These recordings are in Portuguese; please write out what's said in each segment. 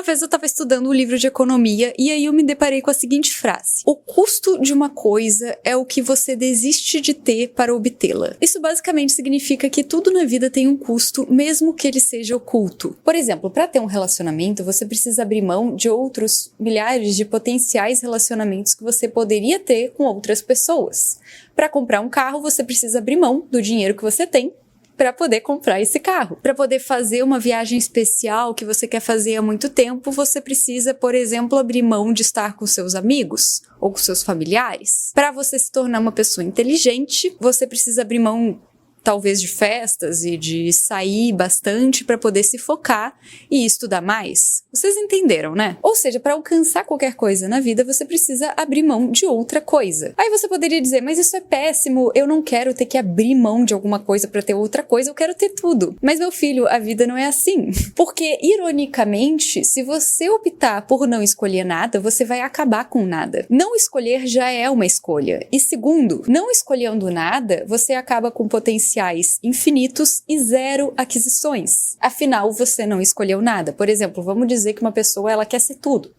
Uma vez eu estava estudando um livro de economia e aí eu me deparei com a seguinte frase: o custo de uma coisa é o que você desiste de ter para obtê-la. Isso basicamente significa que tudo na vida tem um custo, mesmo que ele seja oculto. Por exemplo, para ter um relacionamento, você precisa abrir mão de outros milhares de potenciais relacionamentos que você poderia ter com outras pessoas. Para comprar um carro, você precisa abrir mão do dinheiro que você tem para poder comprar esse carro. Para poder fazer uma viagem especial que você quer fazer há muito tempo, você precisa, por exemplo, abrir mão de estar com seus amigos ou com seus familiares. Para você se tornar uma pessoa inteligente, você precisa abrir mão talvez de festas e de sair bastante para poder se focar e estudar mais. Vocês entenderam, né? Ou seja, para alcançar qualquer coisa na vida, você precisa abrir mão de outra coisa. Aí você poderia dizer, mas isso é péssimo, eu não quero ter que abrir mão de alguma coisa para ter outra coisa, eu quero ter tudo. Mas meu filho, a vida não é assim. Porque, ironicamente, se você optar por não escolher nada, você vai acabar com nada. Não escolher já é uma escolha. E segundo, não escolhendo nada, você acaba com potenciais infinitos e zero aquisições. Afinal, você não escolheu nada. Por exemplo, vamos dizer que uma pessoa ela quer ser tudo.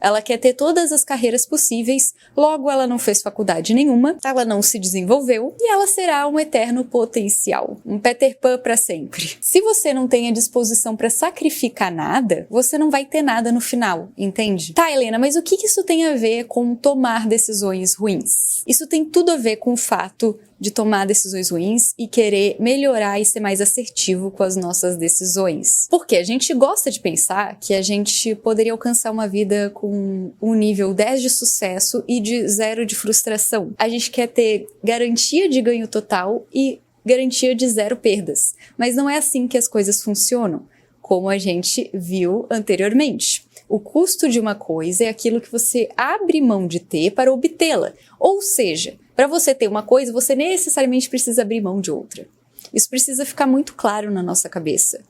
Ela quer ter todas as carreiras possíveis, logo ela não fez faculdade nenhuma, ela não se desenvolveu e ela será um eterno potencial, um Peter Pan para sempre. Se você não tem a disposição para sacrificar nada, você não vai ter nada no final, entende? Tá, Helena, mas o que isso tem a ver com tomar decisões ruins? Isso tem tudo a ver com o fato de tomar decisões ruins e querer melhorar e ser mais assertivo com as nossas decisões. Porque a gente gosta de pensar que a gente poderia alcançar uma vida com um nível 10 de sucesso e de 0 de frustração. A gente quer ter garantia de ganho total e garantia de 0 perdas. Mas não é assim que as coisas funcionam, como a gente viu anteriormente. O custo de uma coisa é aquilo que você abre mão de ter para obtê-la. Ou seja, para você ter uma coisa, você necessariamente precisa abrir mão de outra. Isso precisa ficar muito claro na nossa cabeça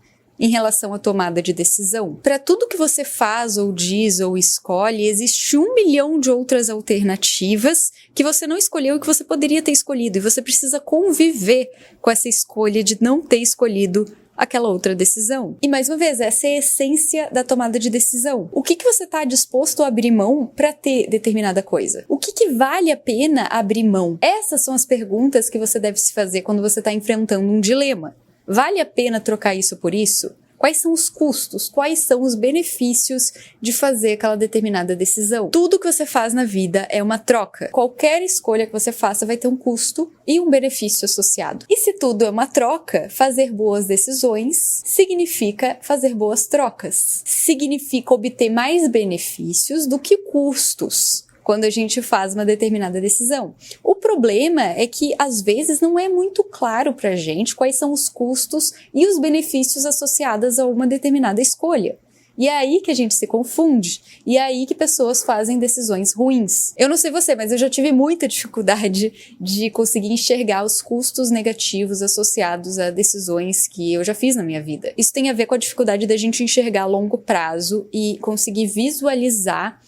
em relação à tomada de decisão. Para tudo que você faz ou diz ou escolhe, existe 1 milhão de outras alternativas que você não escolheu e que você poderia ter escolhido. E você precisa conviver com essa escolha de não ter escolhido aquela outra decisão. E mais uma vez, essa é a essência da tomada de decisão. O que você está disposto a abrir mão para ter determinada coisa? O que vale a pena abrir mão? Essas são as perguntas que você deve se fazer quando você está enfrentando um dilema. Vale a pena trocar isso por isso? Quais são os custos? Quais são os benefícios de fazer aquela determinada decisão? Tudo que você faz na vida é uma troca. Qualquer escolha que você faça vai ter um custo e um benefício associado. E se tudo é uma troca, fazer boas decisões significa fazer boas trocas. Significa obter mais benefícios do que custos quando a gente faz uma determinada decisão. O problema é que, às vezes, não é muito claro pra gente quais são os custos e os benefícios associados a uma determinada escolha. E é aí que a gente se confunde, e é aí que pessoas fazem decisões ruins. Eu não sei você, mas eu já tive muita dificuldade de conseguir enxergar os custos negativos associados a decisões que eu já fiz na minha vida. Isso tem a ver com a dificuldade da gente enxergar a longo prazo e conseguir visualizar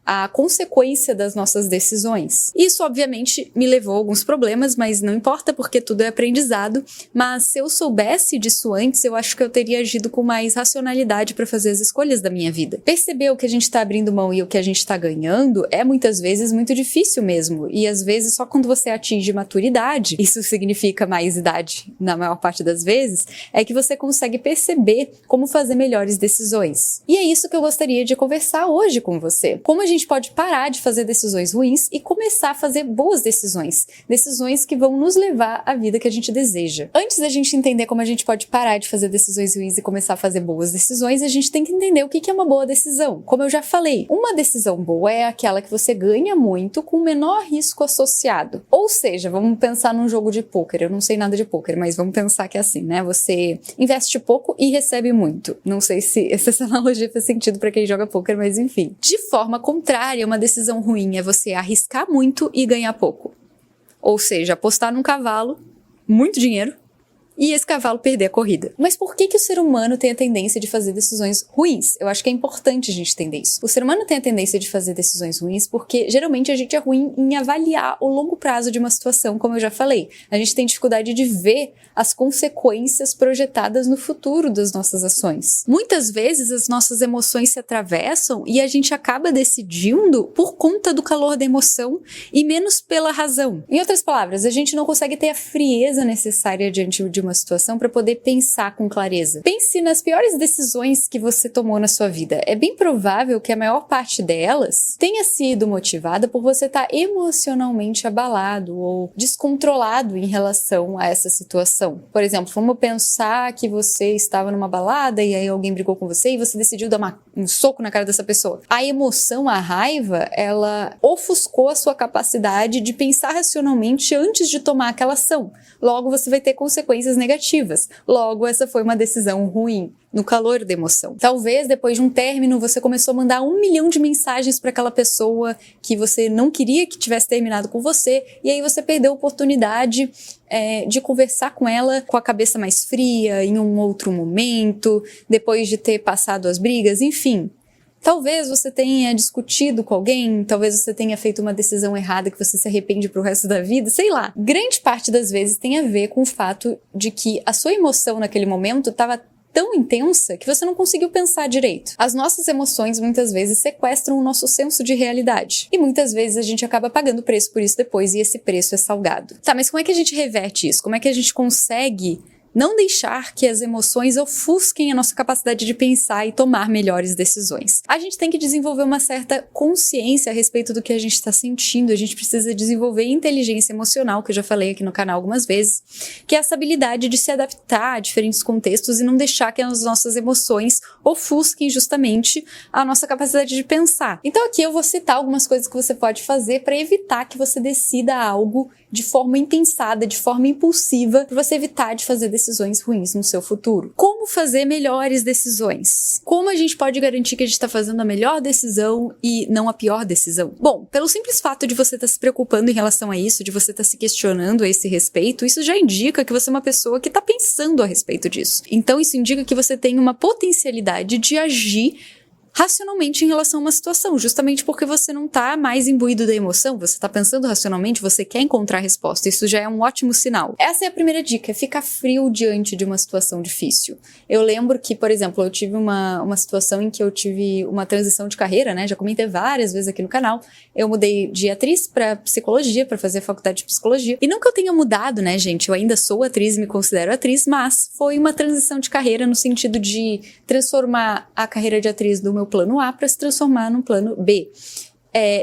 a consequência das nossas decisões. Isso, obviamente, me levou a alguns problemas, mas não importa porque tudo é aprendizado. Mas se eu soubesse disso antes, eu acho que eu teria agido com mais racionalidade para fazer as escolhas da minha vida. Perceber o que a gente está abrindo mão e o que a gente está ganhando é muitas vezes muito difícil mesmo. E às vezes só quando você atinge maturidade, isso significa mais idade na maior parte das vezes, é que você consegue perceber como fazer melhores decisões. E é isso que eu gostaria de conversar hoje com você. Como a gente pode parar de fazer decisões ruins e começar a fazer boas decisões. Decisões que vão nos levar à vida que a gente deseja. Antes da gente entender como a gente pode parar de fazer decisões ruins e começar a fazer boas decisões, a gente tem que entender o que é uma boa decisão. Como eu já falei, uma decisão boa é aquela que você ganha muito com o menor risco associado. Ou seja, vamos pensar num jogo de pôquer. Eu não sei nada de pôquer, mas vamos pensar que é assim, né? Você investe pouco e recebe muito. Não sei se essa analogia faz sentido para quem joga pôquer, mas enfim. De forma contrária, uma decisão ruim é você arriscar muito e ganhar pouco. Ou seja, apostar num cavalo, muito dinheiro, e esse cavalo perder a corrida. Mas por que o ser humano tem a tendência de fazer decisões ruins? Eu acho que é importante a gente entender isso. O ser humano tem a tendência de fazer decisões ruins porque geralmente a gente é ruim em avaliar o longo prazo de uma situação, como eu já falei. A gente tem dificuldade de ver as consequências projetadas no futuro das nossas ações. Muitas vezes as nossas emoções se atravessam e a gente acaba decidindo por conta do calor da emoção e menos pela razão. Em outras palavras, a gente não consegue ter a frieza necessária diante de uma situação para poder pensar com clareza. Pense nas piores decisões que você tomou na sua vida. É bem provável que a maior parte delas tenha sido motivada por você estar emocionalmente abalado ou descontrolado em relação a essa situação. Por exemplo, vamos pensar que você estava numa balada e aí alguém brigou com você e você decidiu dar um soco na cara dessa pessoa. A emoção, a raiva, ela ofuscou a sua capacidade de pensar racionalmente antes de tomar aquela ação. Logo, você vai ter consequências negativas. Logo, essa foi uma decisão ruim. No calor da emoção. Talvez depois de um término você começou a mandar 1 milhão de mensagens para aquela pessoa que você não queria que tivesse terminado com você e aí você perdeu a oportunidade de conversar com ela com a cabeça mais fria, em um outro momento, depois de ter passado as brigas, enfim. Talvez você tenha discutido com alguém, talvez você tenha feito uma decisão errada que você se arrepende pro resto da vida, sei lá. Grande parte das vezes tem a ver com o fato de que a sua emoção naquele momento estava tão intensa que você não conseguiu pensar direito. As nossas emoções muitas vezes sequestram o nosso senso de realidade. E muitas vezes a gente acaba pagando preço por isso depois e esse preço é salgado. Tá, mas como é que a gente reverte isso? Como é que a gente consegue não deixar que as emoções ofusquem a nossa capacidade de pensar e tomar melhores decisões? A gente tem que desenvolver uma certa consciência a respeito do que a gente está sentindo. A gente precisa desenvolver inteligência emocional, que eu já falei aqui no canal algumas vezes, que é essa habilidade de se adaptar a diferentes contextos e não deixar que as nossas emoções ofusquem justamente a nossa capacidade de pensar. Então aqui eu vou citar algumas coisas que você pode fazer para evitar que você decida algo de forma impensada, de forma impulsiva, para você evitar de fazer decisões ruins no seu futuro. Como fazer melhores decisões? Como a gente pode garantir que a gente está fazendo a melhor decisão e não a pior decisão? Bom, pelo simples fato de você estar se preocupando em relação a isso, de você estar se questionando a esse respeito, isso já indica que você é uma pessoa que está pensando a respeito disso. Então isso indica que você tem uma potencialidade de agir racionalmente em relação a uma situação, justamente porque você não tá mais imbuído da emoção, você tá pensando racionalmente, você quer encontrar a resposta, isso já é um ótimo sinal. Essa é a primeira dica, ficar frio diante de uma situação difícil. Eu lembro que, por exemplo, eu tive uma situação em que eu tive uma transição de carreira, né, já comentei várias vezes aqui no canal, eu mudei de atriz pra psicologia, pra fazer a faculdade de psicologia, e não que eu tenha mudado, né, gente, eu ainda sou atriz, me considero atriz, mas foi uma transição de carreira no sentido de transformar a carreira de atriz do meu plano A para se transformar num plano B.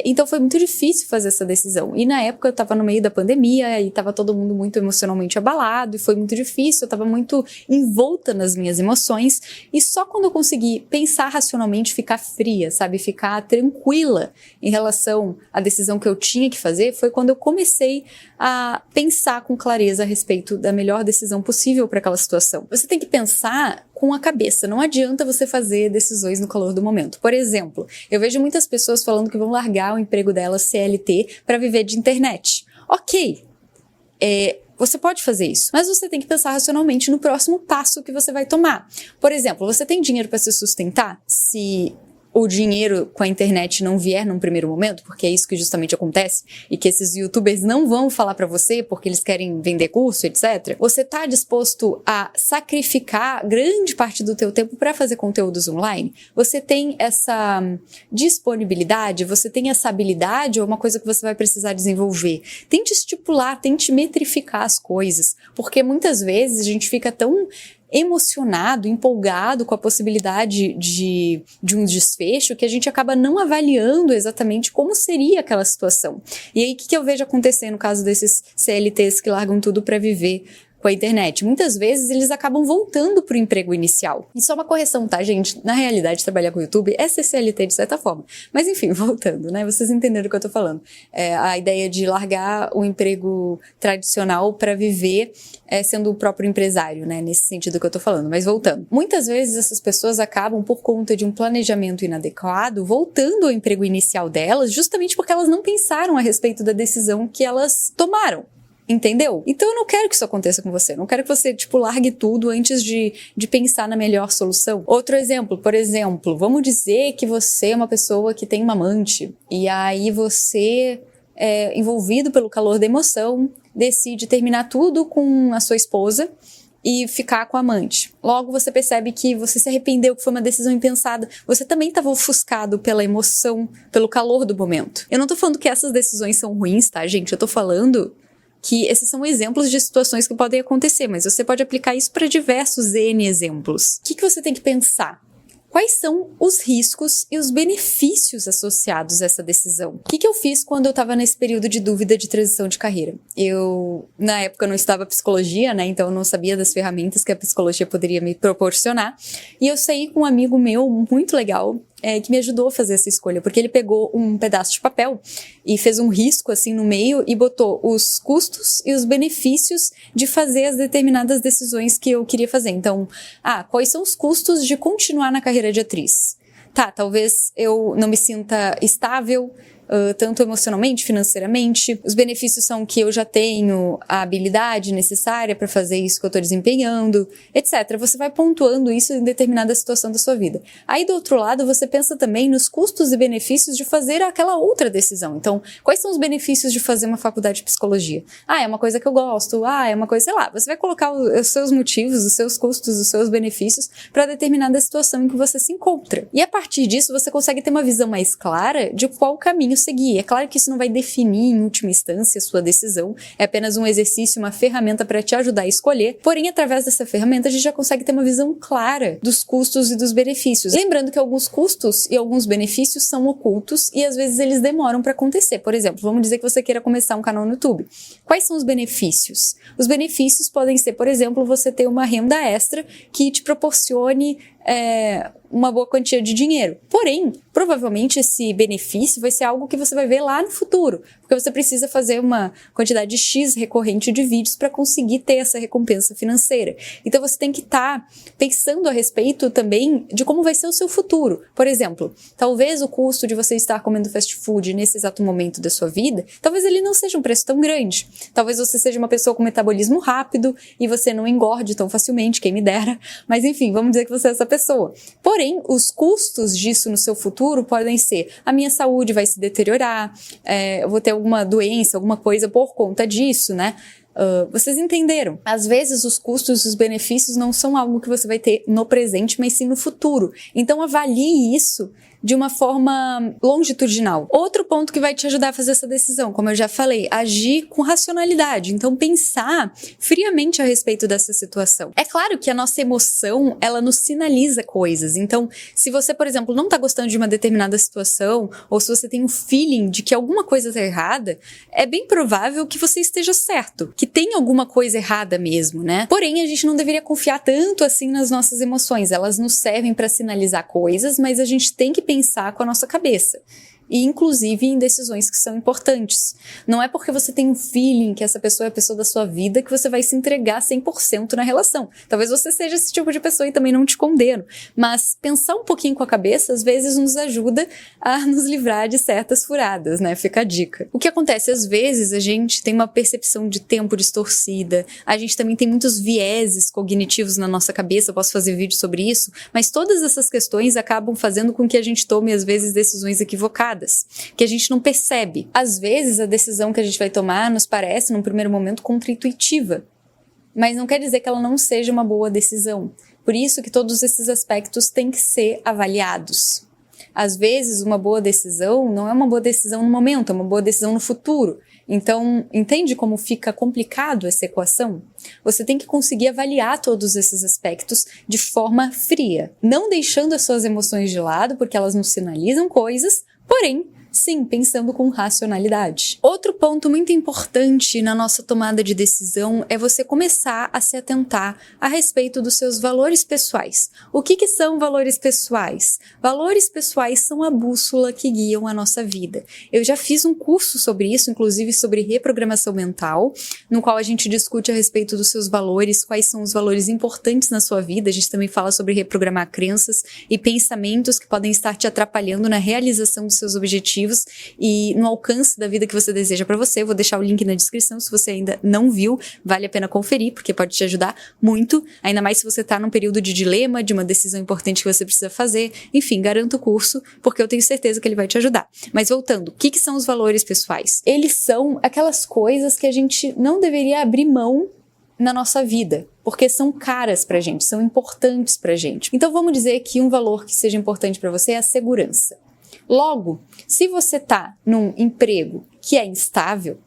Então foi muito difícil fazer essa decisão. E na época eu tava no meio da pandemia e tava todo mundo muito emocionalmente abalado e foi muito difícil, eu tava muito envolta nas minhas emoções e só quando eu consegui pensar racionalmente, ficar fria, sabe? Ficar tranquila em relação à decisão que eu tinha que fazer, foi quando eu comecei a pensar com clareza a respeito da melhor decisão possível para aquela situação. Você tem que pensar com a cabeça, não adianta você fazer decisões no calor do momento. Por exemplo, eu vejo muitas pessoas falando que vão largar o emprego delas CLT para viver de internet. Ok, você pode fazer isso, mas você tem que pensar racionalmente no próximo passo que você vai tomar. Por exemplo, você tem dinheiro para se sustentar? Se o dinheiro com a internet não vier num primeiro momento, porque é isso que justamente acontece, e que esses youtubers não vão falar pra você porque eles querem vender curso, etc. Você tá disposto a sacrificar grande parte do teu tempo para fazer conteúdos online? Você tem essa disponibilidade? Você tem essa habilidade ou é uma coisa que você vai precisar desenvolver? Tente estipular, tente metrificar as coisas, porque muitas vezes a gente fica tão emocionado, empolgado com a possibilidade de um desfecho que a gente acaba não avaliando exatamente como seria aquela situação. E aí, o que eu vejo acontecer no caso desses CLTs que largam tudo para viver com a internet? Muitas vezes eles acabam voltando pro emprego inicial. E só uma correção, tá, gente? Na realidade, trabalhar com o YouTube é ser CLT de certa forma. Mas enfim, voltando, né? Vocês entenderam o que eu tô falando. A ideia de largar o emprego tradicional para viver sendo o próprio empresário, né? Nesse sentido que eu tô falando. Mas voltando. Muitas vezes essas pessoas acabam, por conta de um planejamento inadequado, voltando ao emprego inicial delas, justamente porque elas não pensaram a respeito da decisão que elas tomaram. Entendeu? Então eu não quero que isso aconteça com você. Eu não quero que você, largue tudo antes de pensar na melhor solução. Outro exemplo, por exemplo, vamos dizer que você é uma pessoa que tem uma amante e aí você, envolvido pelo calor da emoção, decide terminar tudo com a sua esposa e ficar com a amante. Logo você percebe que você se arrependeu, que foi uma decisão impensada. Você também estava ofuscado pela emoção, pelo calor do momento. Eu não tô falando que essas decisões são ruins, tá, gente? Eu tô falando que esses são exemplos de situações que podem acontecer, mas você pode aplicar isso para diversos N exemplos. O que você tem que pensar? Quais são os riscos e os benefícios associados a essa decisão? O que eu fiz quando eu estava nesse período de dúvida de transição de carreira? Eu, na época, não estudava psicologia, né? Então eu não sabia das ferramentas que a psicologia poderia me proporcionar. E eu saí com um amigo meu muito legal, que me ajudou a fazer essa escolha, porque ele pegou um pedaço de papel e fez um risco assim no meio e botou os custos e os benefícios de fazer as determinadas decisões que eu queria fazer. Então, quais são os custos de continuar na carreira de atriz? Tá, talvez eu não me sinta estável, tanto emocionalmente, financeiramente. Os benefícios são que eu já tenho a habilidade necessária para fazer isso que eu estou desempenhando, etc. Você vai pontuando isso em determinada situação da sua vida. Aí, do outro lado, você pensa também nos custos e benefícios de fazer aquela outra decisão. Então, quais são os benefícios de fazer uma faculdade de psicologia? É uma coisa que eu gosto. É uma coisa, sei lá. Você vai colocar os seus motivos, os seus custos, os seus benefícios para determinada situação em que você se encontra. E a partir disso, você consegue ter uma visão mais clara de qual caminho seguir. É claro que isso não vai definir em última instância a sua decisão, é apenas um exercício, uma ferramenta para te ajudar a escolher, porém através dessa ferramenta a gente já consegue ter uma visão clara dos custos e dos benefícios. Lembrando que alguns custos e alguns benefícios são ocultos e às vezes eles demoram para acontecer. Por exemplo, vamos dizer que você queira começar um canal no YouTube. Quais são os benefícios? Os benefícios podem ser, por exemplo, você ter uma renda extra que te proporcione uma boa quantia de dinheiro. Porém, provavelmente esse benefício vai ser algo que você vai ver lá no futuro, porque você precisa fazer uma quantidade X recorrente de vídeos para conseguir ter essa recompensa financeira. Então você tem que estar pensando a respeito também de como vai ser o seu futuro. Por exemplo, talvez o custo de você estar comendo fast food nesse exato momento da sua vida, talvez ele não seja um preço tão grande. Talvez você seja uma pessoa com metabolismo rápido e você não engorde tão facilmente, quem me dera. Mas enfim, vamos dizer que você é essa pessoa. Porém, os custos disso no seu futuro podem ser: a minha saúde vai se deteriorar, eu vou ter alguma doença, alguma coisa por conta disso, né? Vocês entenderam? Às vezes os custos e os benefícios não são algo que você vai ter no presente, mas sim no futuro. Então avalie isso de uma forma longitudinal. Outro ponto que vai te ajudar a fazer essa decisão, como eu já falei, agir com racionalidade. Então pensar friamente a respeito dessa situação. É claro que a nossa emoção, ela nos sinaliza coisas. Então, se você, por exemplo, não tá gostando de uma determinada situação, ou se você tem um feeling de que alguma coisa tá errada, é bem provável que você esteja certo, que tem alguma coisa errada mesmo, né? Porém, a gente não deveria confiar tanto assim nas nossas emoções. Elas nos servem para sinalizar coisas, mas a gente tem que pensar com a nossa cabeça. E inclusive em decisões que são importantes. Não é porque você tem um feeling que essa pessoa é a pessoa da sua vida que você vai se entregar 100% na relação. Talvez você seja esse tipo de pessoa e também não te condeno. Mas pensar um pouquinho com a cabeça às vezes nos ajuda a nos livrar de certas furadas, né? Fica a dica. O que acontece? Às vezes a gente tem uma percepção de tempo distorcida, a gente também tem muitos vieses cognitivos na nossa cabeça, eu posso fazer vídeo sobre isso, mas todas essas questões acabam fazendo com que a gente tome às vezes decisões equivocadas, que a gente não percebe. Às vezes a decisão que a gente vai tomar nos parece, num primeiro momento, contra-intuitiva, mas não quer dizer que ela não seja uma boa decisão. Por isso que todos esses aspectos têm que ser avaliados. Às vezes uma boa decisão não é uma boa decisão no momento, é uma boa decisão no futuro. Então, entende como fica complicado essa equação? Você tem que conseguir avaliar todos esses aspectos de forma fria, não deixando as suas emoções de lado, porque elas nos sinalizam coisas, porém, sim, pensando com racionalidade. Outro ponto muito importante na nossa tomada de decisão é você começar a se atentar a respeito dos seus valores pessoais. O que são valores pessoais? Valores pessoais são a bússola que guiam a nossa vida. Eu já fiz um curso sobre isso, inclusive sobre reprogramação mental, no qual a gente discute a respeito dos seus valores, quais são os valores importantes na sua vida. A gente também fala sobre reprogramar crenças e pensamentos que podem estar te atrapalhando na realização dos seus objetivos objetivos e no alcance da vida que você deseja pra você. Eu vou deixar o link na descrição se você ainda não viu, vale a pena conferir, porque pode te ajudar muito, ainda mais se você tá num período de dilema, de uma decisão importante que você precisa fazer. Enfim, garanta o curso, porque eu tenho certeza que ele vai te ajudar. Mas voltando, o que são os valores pessoais? Eles são aquelas coisas que a gente não deveria abrir mão na nossa vida, porque são caras pra gente, são importantes pra gente. Então vamos dizer que um valor que seja importante pra você é a segurança. Logo, se você tá num emprego que é instável,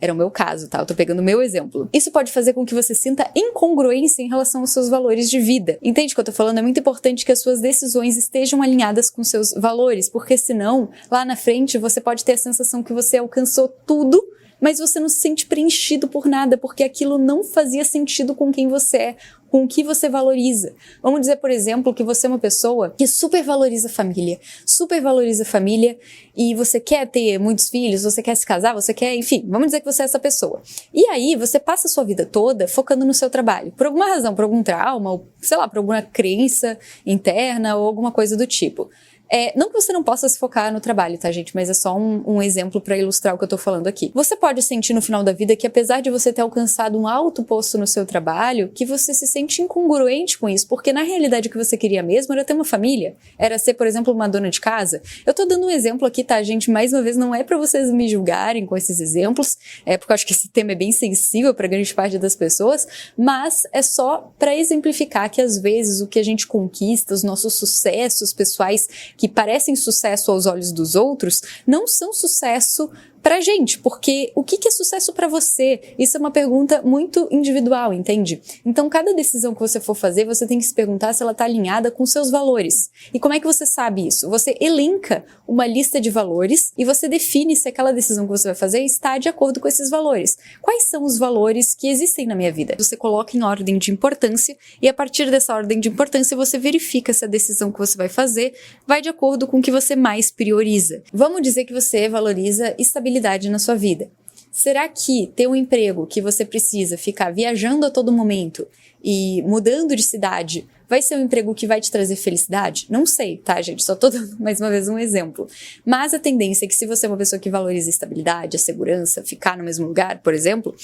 era o meu caso, tá? Eu tô pegando o meu exemplo. Isso pode fazer com que você sinta incongruência em relação aos seus valores de vida. Entende o que eu tô falando? É muito importante que as suas decisões estejam alinhadas com seus valores, porque senão, lá na frente, você pode ter a sensação que você alcançou tudo, mas você não se sente preenchido por nada, porque aquilo não fazia sentido com quem você é, com o que você valoriza. Vamos dizer, por exemplo, que você é uma pessoa que super valoriza a família, e você quer ter muitos filhos, você quer se casar, você quer, enfim, vamos dizer que você é essa pessoa. E aí, você passa a sua vida toda focando no seu trabalho, por alguma razão, por algum trauma, ou, sei lá, por alguma crença interna ou alguma coisa do tipo. Não que você não possa se focar no trabalho, tá, gente? Mas é só um exemplo pra ilustrar o que eu tô falando aqui. Você pode sentir no final da vida que, apesar de você ter alcançado um alto posto no seu trabalho, que você se sente incongruente com isso, porque na realidade o que você queria mesmo era ter uma família, era ser, por exemplo, uma dona de casa. Eu tô dando um exemplo aqui, tá, gente? Mais uma vez, não é pra vocês me julgarem com esses exemplos, porque eu acho que esse tema é bem sensível pra grande parte das pessoas, mas é só pra exemplificar que, às vezes, o que a gente conquista, os nossos sucessos pessoais que parecem sucesso aos olhos dos outros, não são sucesso pra gente, porque o que é sucesso pra você? Isso é uma pergunta muito individual, entende? Então, cada decisão que você for fazer, você tem que se perguntar se ela tá alinhada com seus valores. E como é que você sabe isso? Você elenca uma lista de valores e você define se aquela decisão que você vai fazer está de acordo com esses valores. Quais são os valores que existem na minha vida? Você coloca em ordem de importância e, a partir dessa ordem de importância, você verifica se a decisão que você vai fazer vai de acordo com o que você mais prioriza. Vamos dizer que você valoriza estabilidade na sua vida. Será que ter um emprego que você precisa ficar viajando a todo momento e mudando de cidade vai ser um emprego que vai te trazer felicidade? Não sei, tá, gente? Só tô dando mais uma vez um exemplo. Mas a tendência é que, se você é uma pessoa que valoriza a estabilidade, a segurança, ficar no mesmo lugar, por exemplo,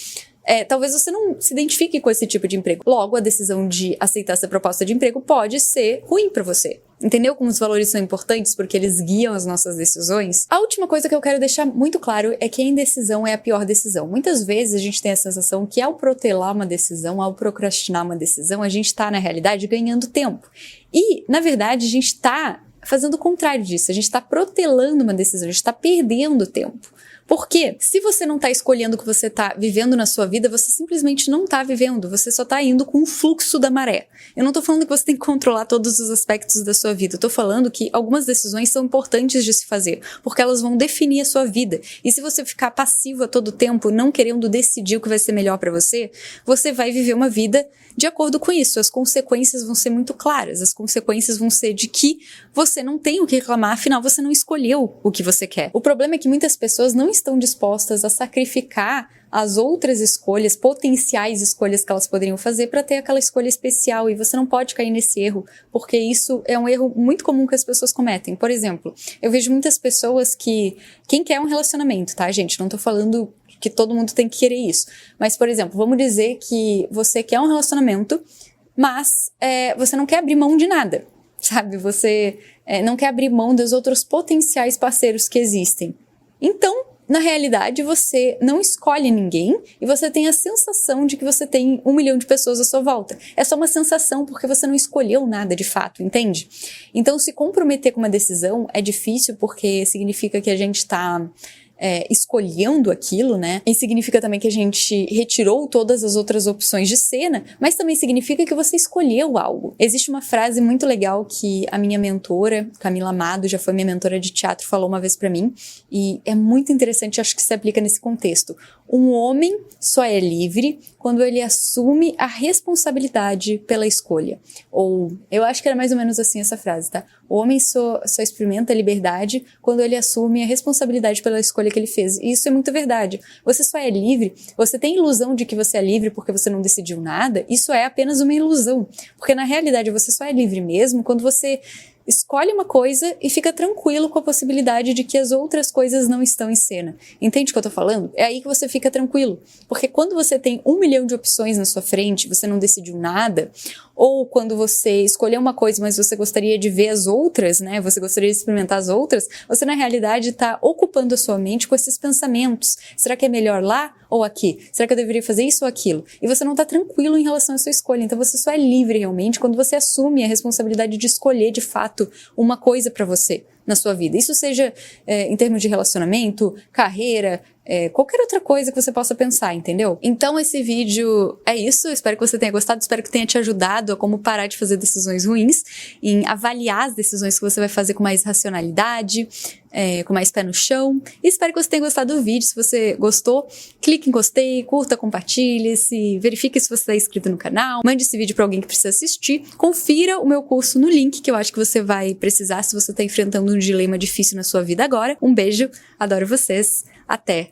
talvez você não se identifique com esse tipo de emprego. Logo, a decisão de aceitar essa proposta de emprego pode ser ruim pra você. Entendeu como os valores são importantes porque eles guiam as nossas decisões? A última coisa que eu quero deixar muito claro é que a indecisão é a pior decisão. Muitas vezes a gente tem a sensação que, ao protelar uma decisão, ao procrastinar uma decisão, a gente tá, na realidade, ganhando tempo. E, na verdade, a gente tá fazendo o contrário disso. A gente tá protelando uma decisão, a gente tá perdendo tempo. Porque se você não tá escolhendo o que você tá vivendo na sua vida, você simplesmente não tá vivendo, você só tá indo com o fluxo da maré. Eu não tô falando que você tem que controlar todos os aspectos da sua vida, eu tô falando que algumas decisões são importantes de se fazer, porque elas vão definir a sua vida. E se você ficar passivo a todo tempo, não querendo decidir o que vai ser melhor pra você, você vai viver uma vida de acordo com isso. As consequências vão ser muito claras, as consequências vão ser de que você não tem o que reclamar, afinal você não escolheu o que você quer. O problema é que muitas pessoas não estão dispostas a sacrificar as outras escolhas, potenciais escolhas que elas poderiam fazer para ter aquela escolha especial, e você não pode cair nesse erro, porque isso é um erro muito comum que as pessoas cometem. Por exemplo, eu vejo muitas pessoas que... Quem quer um relacionamento, tá, gente? Não tô falando que todo mundo tem que querer isso. Mas, por exemplo, vamos dizer que você quer um relacionamento, mas você não quer abrir mão de nada, sabe? Você não quer abrir mão dos outros potenciais parceiros que existem. Então, na realidade, você não escolhe ninguém e você tem a sensação de que você tem 1 milhão de pessoas à sua volta. É só uma sensação, porque você não escolheu nada de fato, entende? Então, se comprometer com uma decisão é difícil, porque significa que a gente tá escolhendo aquilo, né? E significa também que a gente retirou todas as outras opções de cena, mas também significa que você escolheu algo. Existe uma frase muito legal que a minha mentora, Camila Amado, já foi minha mentora de teatro, falou uma vez pra mim, e é muito interessante, acho que se aplica nesse contexto. Um homem só é livre quando ele assume a responsabilidade pela escolha. Ou, eu acho que era mais ou menos assim essa frase, tá? O homem só experimenta a liberdade quando ele assume a responsabilidade pela escolha que ele fez. E isso é muito verdade. Você só é livre, você tem ilusão de que você é livre porque você não decidiu nada, isso é apenas uma ilusão. Porque na realidade você só é livre mesmo quando você Escolhe uma coisa e fica tranquilo com a possibilidade de que as outras coisas não estão em cena. Entende o que eu tô falando? É aí que você fica tranquilo. Porque quando você tem 1 milhão de opções na sua frente, você não decidiu nada, ou quando você escolheu uma coisa, mas você gostaria de ver as outras, né? Você gostaria de experimentar as outras, você na realidade está ocupando a sua mente com esses pensamentos. Será que é melhor lá ou aqui? Será que eu deveria fazer isso ou aquilo? E você não está tranquilo em relação à sua escolha. Então você só é livre realmente quando você assume a responsabilidade de escolher de fato uma coisa para você na sua vida. Isso seja em termos de relacionamento, carreira, qualquer outra coisa que você possa pensar, entendeu? Então esse vídeo é isso, espero que você tenha gostado, espero que tenha te ajudado a como parar de fazer decisões ruins, em avaliar as decisões que você vai fazer com mais racionalidade, com mais pé no chão. E espero que você tenha gostado do vídeo. Se você gostou, clique em gostei, curta, compartilhe, verifique se você está inscrito no canal, mande esse vídeo para alguém que precisa assistir, confira o meu curso no link, que eu acho que você vai precisar se você está enfrentando um dilema difícil na sua vida agora. Um beijo, adoro vocês, até